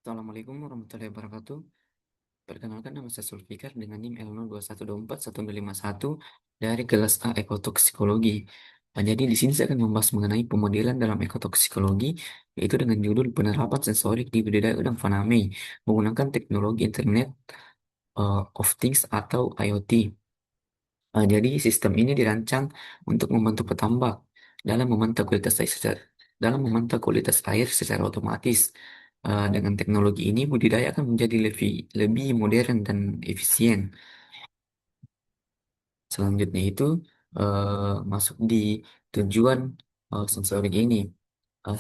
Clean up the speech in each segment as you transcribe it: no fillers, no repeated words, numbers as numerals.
Assalamualaikum warahmatullahi wabarakatuh. Perkenalkan nama saya Sulfikar dengan NIM L02124151 dari kelas A Ekotoksikologi. Jadi di sini saya akan membahas mengenai pemodelan dalam ekotoksikologi, yaitu dengan judul penerapan sensorik di budidaya udang faname menggunakan teknologi Internet of Things atau IoT. Jadi sistem ini dirancang untuk membantu petambak dalam memantau kualitas air secara otomatis. Dengan teknologi ini budidaya akan menjadi lebih lebih modern dan efisien. Selanjutnya itu masuk di tujuan sensorik ini.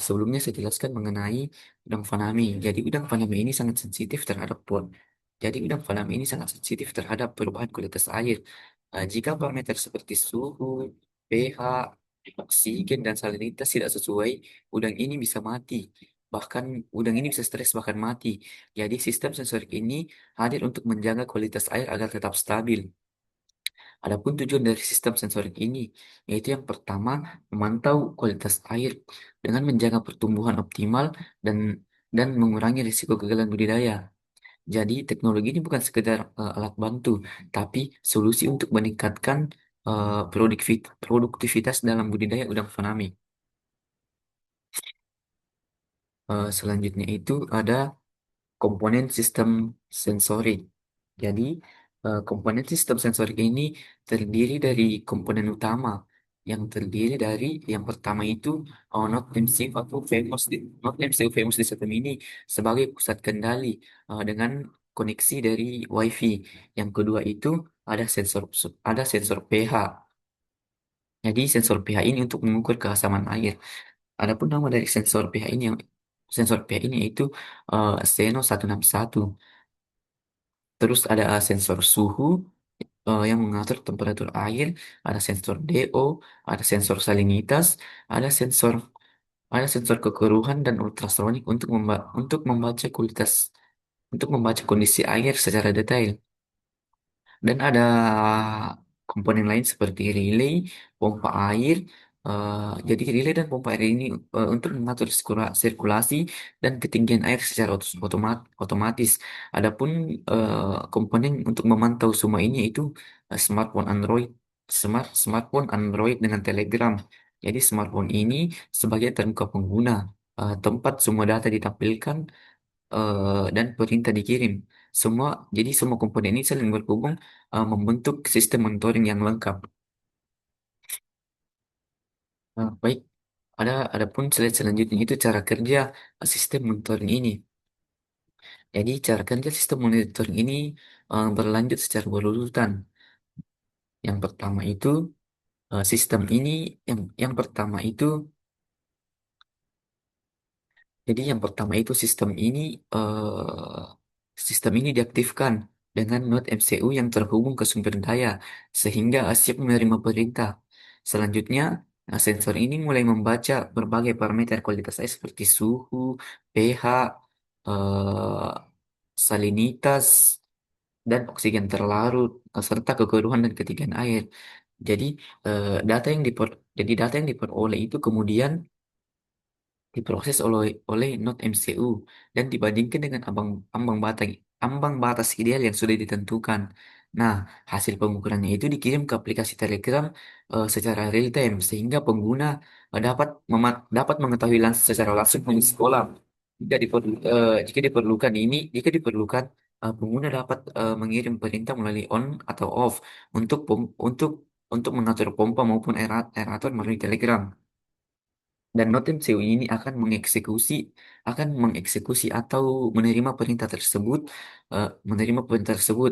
Sebelumnya saya jelaskan mengenai udang faname. Jadi udang faname ini sangat sensitif terhadap pon. Jadi udang faname ini sangat sensitif terhadap perubahan kualitas air. Jika parameter seperti suhu, pH, oksigen, dan salinitas tidak sesuai, udang ini bisa mati. Bahkan udang ini bisa stres bahkan mati. Jadi sistem sensorik ini hadir untuk menjaga kualitas air agar tetap stabil. Adapun tujuan dari sistem sensorik ini, yaitu yang pertama, memantau kualitas air dengan menjaga pertumbuhan optimal dan dan mengurangi risiko kegagalan budidaya. Jadi teknologi ini bukan sekedar alat bantu, tapi solusi untuk meningkatkan produktivitas dalam budidaya udang faname. Selanjutnya itu ada komponen sistem sensorik. Jadi, komponen sistem sensorik ini terdiri dari komponen utama yang terdiri dari yang pertama itu Node MCU atau famous di Node MCU famous di sistem ini sebagai pusat kendali dengan koneksi dari WiFi. Yang kedua itu ada sensor pH. Jadi sensor pH ini untuk mengukur keasaman air. Adapun nama dari sensor pH ini yaitu Seno 161. Terus ada sensor suhu yang mengatur temperatur air, ada sensor DO, ada sensor salinitas, ada sensor ada sensor kekeruhan dan ultrasonik untuk membaca kondisi air secara detail. Dan ada komponen lain seperti relay, pompa air. Jadi relay dan pompa air ini untuk mengatur sirkulasi dan ketinggian air secara otomatis. Adapun komponen untuk memantau semua ini itu smartphone Android dengan Telegram. Jadi smartphone ini sebagai terbuka pengguna, tempat semua data ditampilkan dan perintah dikirim. Semua, jadi semua komponen ini saling berhubung membentuk sistem monitoring yang lengkap. Baik, adapun slide selanjutnya itu cara kerja sistem monitoring ini. Jadi cara kerja sistem monitoring ini berlanjut secara berurutan. Yang pertama itu sistem ini yang pertama itu Jadi yang pertama itu sistem ini diaktifkan dengan node MCU yang terhubung ke sumber daya sehingga siap menerima perintah. Selanjutnya, sensor ini mulai membaca berbagai parameter kualitas air seperti suhu, pH, eh, salinitas, dan oksigen terlarut serta kekeruhan dan ketinggian air. Jadi eh, data yang diper, jadi data yang diperoleh itu kemudian diproses oleh Node MCU dan dibandingkan dengan ambang batas ideal yang sudah ditentukan. Nah, hasil pengukurannya itu dikirim ke aplikasi Telegram secara real time sehingga pengguna dapat mengetahui secara langsung di sekolah. Jika diperlukan, pengguna dapat mengirim perintah melalui on atau off untuk mengatur pompa maupun aerator melalui Telegram. Dan notem CEO ini akan mengeksekusi atau menerima perintah tersebut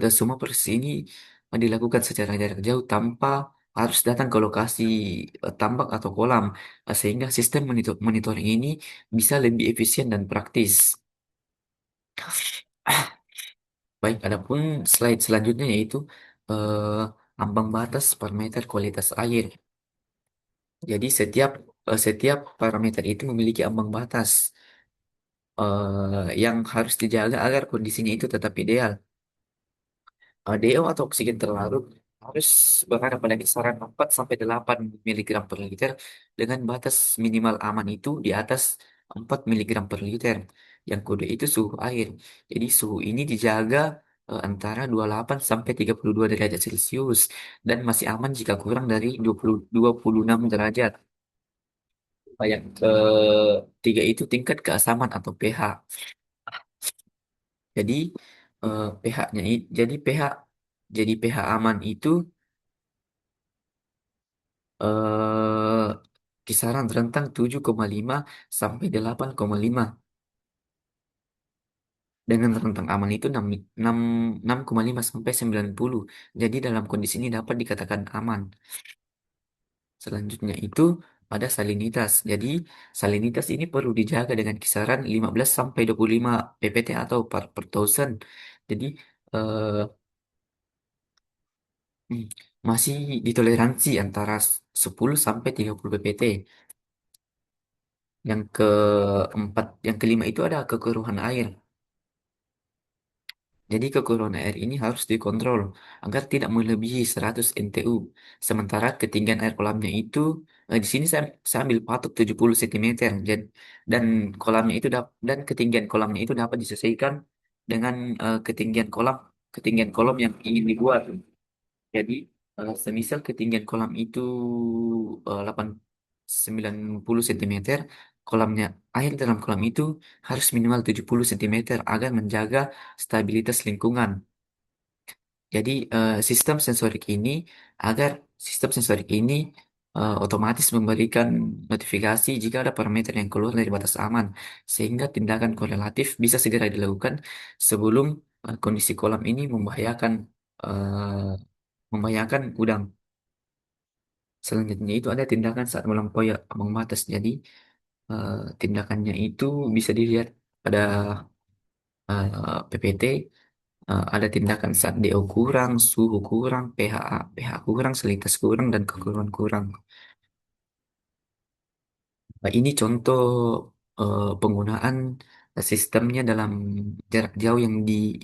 dan semua proses ini dilakukan secara jarak jauh tanpa harus datang ke lokasi tambak atau kolam. Sehingga sistem monitoring ini bisa lebih efisien dan praktis. Baik, adapun slide selanjutnya yaitu eh, ambang batas parameter kualitas air. Jadi setiap parameter itu memiliki ambang batas yang harus dijaga agar kondisinya itu tetap ideal. DO atau oksigen terlarut harus berada pada kisaran 4 sampai 8 miligram per liter dengan batas minimal aman itu di atas 4 miligram per liter. yang kode itu suhu air. Jadi suhu ini dijaga antara 28 sampai 32 derajat Celcius dan masih aman jika kurang dari 26 derajat. Yang ketiga itu tingkat keasaman atau pH. Jadi pH aman itu eh, kisaran rentang 7,5 sampai 8,5 dengan rentang aman itu 6,5 sampai 90. Jadi dalam kondisi ini dapat dikatakan aman. Selanjutnya itu ada salinitas. Jadi salinitas ini perlu dijaga dengan kisaran 15 sampai 25 ppt atau part per thousand. Jadi eh, hmm, masih ditoleransi antara 10 sampai 30 ppt. Yang kelima itu ada kekeruhan air. Jadi kekeruhan air ini harus dikontrol agar tidak melebihi 100 NTU. Sementara ketinggian air kolamnya itu di sini saya ambil patok 70 cm dan kolamnya itu dan ketinggian kolamnya itu dapat disesuaikan dengan ketinggian kolam yang ingin dibuat. Jadi semisal ketinggian kolam itu 8 90 cm, kolamnya air dalam kolam itu harus minimal 70 cm agar menjaga stabilitas lingkungan. Jadi agar sistem sensorik ini otomatis memberikan notifikasi jika ada parameter yang keluar dari batas aman, sehingga tindakan korelatif bisa segera dilakukan sebelum kondisi kolam ini membahayakan udang. Selanjutnya itu ada tindakan saat melampaui ambang batas. Jadi tindakannya itu bisa dilihat pada PPT. Ada tindakan saat DO kurang, suhu kurang, pH kurang, salinitas kurang, dan kekeruhan kurang. Nah, ini contoh penggunaan sistemnya dalam jarak jauh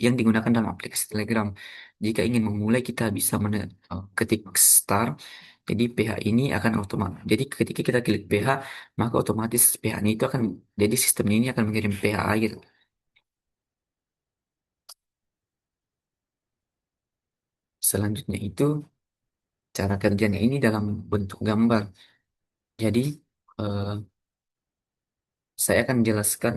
yang digunakan dalam aplikasi Telegram. Jika ingin memulai, kita bisa ketik start. Jadi pH ini akan otomatis. Jadi ketika kita klik pH, maka otomatis pH ini itu akan jadi sistem ini akan mengirim pH air. Selanjutnya itu cara kerjanya ini dalam bentuk gambar. Jadi eh, saya akan jelaskan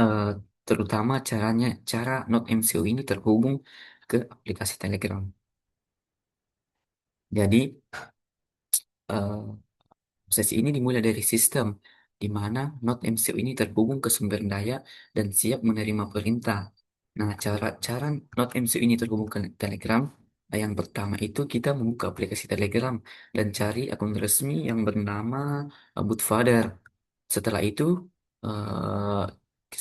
eh, terutama cara Node MCU ini terhubung ke aplikasi Telegram. Jadi eh, proses ini dimulai dari sistem di mana Node MCU ini terhubung ke sumber daya dan siap menerima perintah. Nah, cara Node MCU ini terhubung ke Telegram, yang pertama itu kita membuka aplikasi Telegram dan cari akun resmi yang bernama Bootfather. Setelah itu, eh,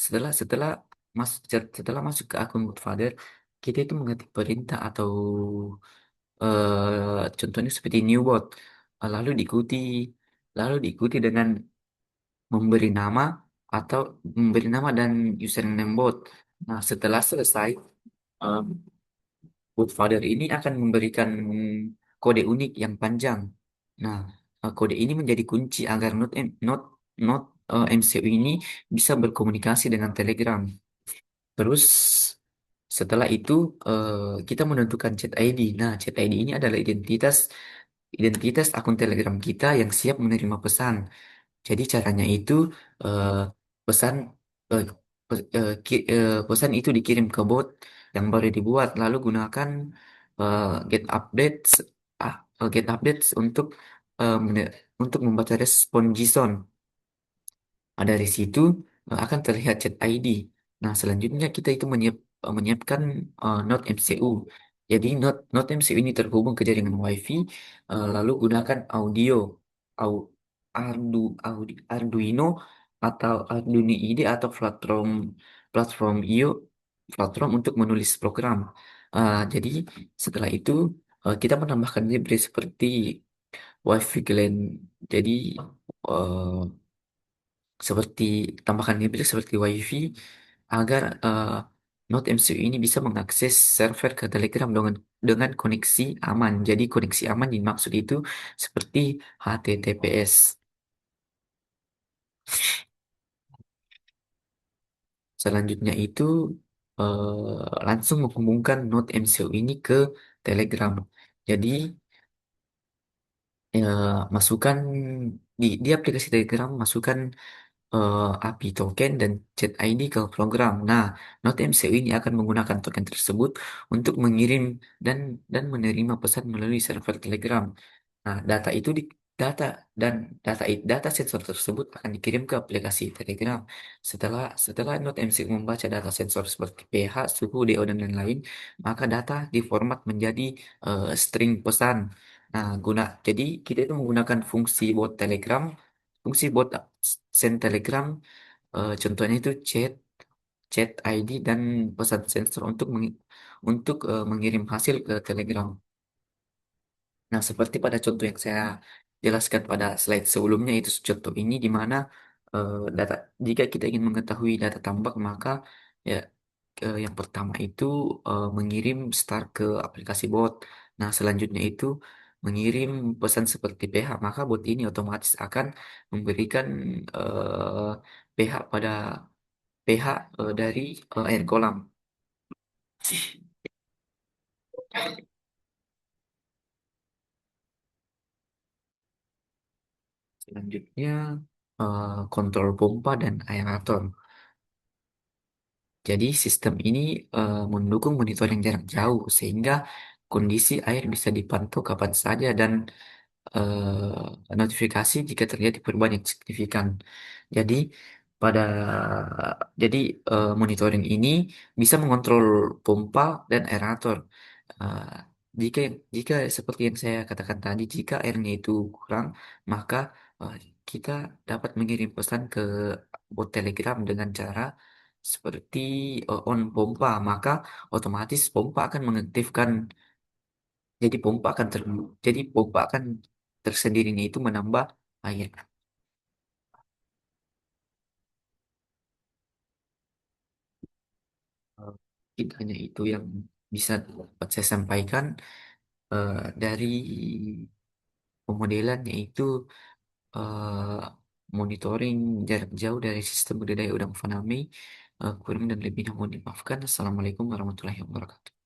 setelah setelah masuk ke akun Bootfather, kita itu mengetik perintah atau contohnya seperti new bot. Lalu diikuti dengan memberi nama atau memberi nama dan username bot. Nah, setelah selesai, eh, Godfather ini akan memberikan kode unik yang panjang. Nah, kode ini menjadi kunci agar MCU ini bisa berkomunikasi dengan Telegram. Terus setelah itu kita menentukan chat ID. Nah, chat ID ini adalah identitas akun Telegram kita yang siap menerima pesan. Jadi caranya itu eh, pesan eh, pesan itu dikirim ke bot yang baru dibuat, lalu gunakan eh, get updates get updates untuk membaca respon JSON. Dari situ akan terlihat chat ID. Nah, selanjutnya kita itu menyiapkan Node MCU. Jadi Node MCU ini terhubung ke jaringan WiFi, lalu gunakan au, Arduino atau Arduino IDE atau platform platform untuk menulis program. Jadi setelah itu kita menambahkan library seperti WiFi Glen. Jadi eh, seperti tambahkan library seperti WiFi agar Node MCU ini bisa mengakses server ke Telegram dengan koneksi aman. Jadi koneksi aman dimaksud itu seperti HTTPS. Selanjutnya itu langsung menghubungkan node MCU ini ke Telegram. Jadi masukkan di aplikasi Telegram, masukkan API token dan chat ID ke program. Nah, Node MCU ini akan menggunakan token tersebut untuk mengirim dan menerima pesan melalui server Telegram. Nah, data dan data sensor tersebut akan dikirim ke aplikasi Telegram. Setelah Node MCU membaca data sensor seperti pH, suhu, DO dan lain-lain, maka data diformat menjadi string pesan. Nah, jadi kita itu menggunakan fungsi bot Telegram, fungsi bot send Telegram, contohnya itu chat ID dan pesan sensor untuk mengirim hasil ke Telegram. Nah, seperti pada contoh yang saya jelaskan pada slide sebelumnya itu contoh ini di mana data jika kita ingin mengetahui data tambak maka ya yang pertama itu mengirim start ke aplikasi bot. Nah, selanjutnya itu mengirim pesan seperti PH, maka bot ini otomatis akan memberikan PH pada PH dari air kolam. Selanjutnya kontrol pompa dan aerator. Jadi sistem ini mendukung monitoring jarak jauh sehingga kondisi air bisa dipantau kapan saja dan notifikasi jika terjadi perubahan yang signifikan. Jadi pada jadi monitoring ini bisa mengontrol pompa dan aerator. Eh, jika jika seperti yang saya katakan tadi, jika airnya itu kurang, maka eh, kita dapat mengirim pesan ke bot Telegram dengan cara seperti on pompa, maka otomatis pompa akan mengaktifkan jadi pompa akan tersendirinya itu menambah air. Eh, Tidak hanya itu yang bisa dapat saya sampaikan dari pemodelan yaitu eh, monitoring jarak jauh dari sistem budidaya udang faname. Kurang dan lebihnya mohon dimaafkan. Assalamualaikum warahmatullahi wabarakatuh.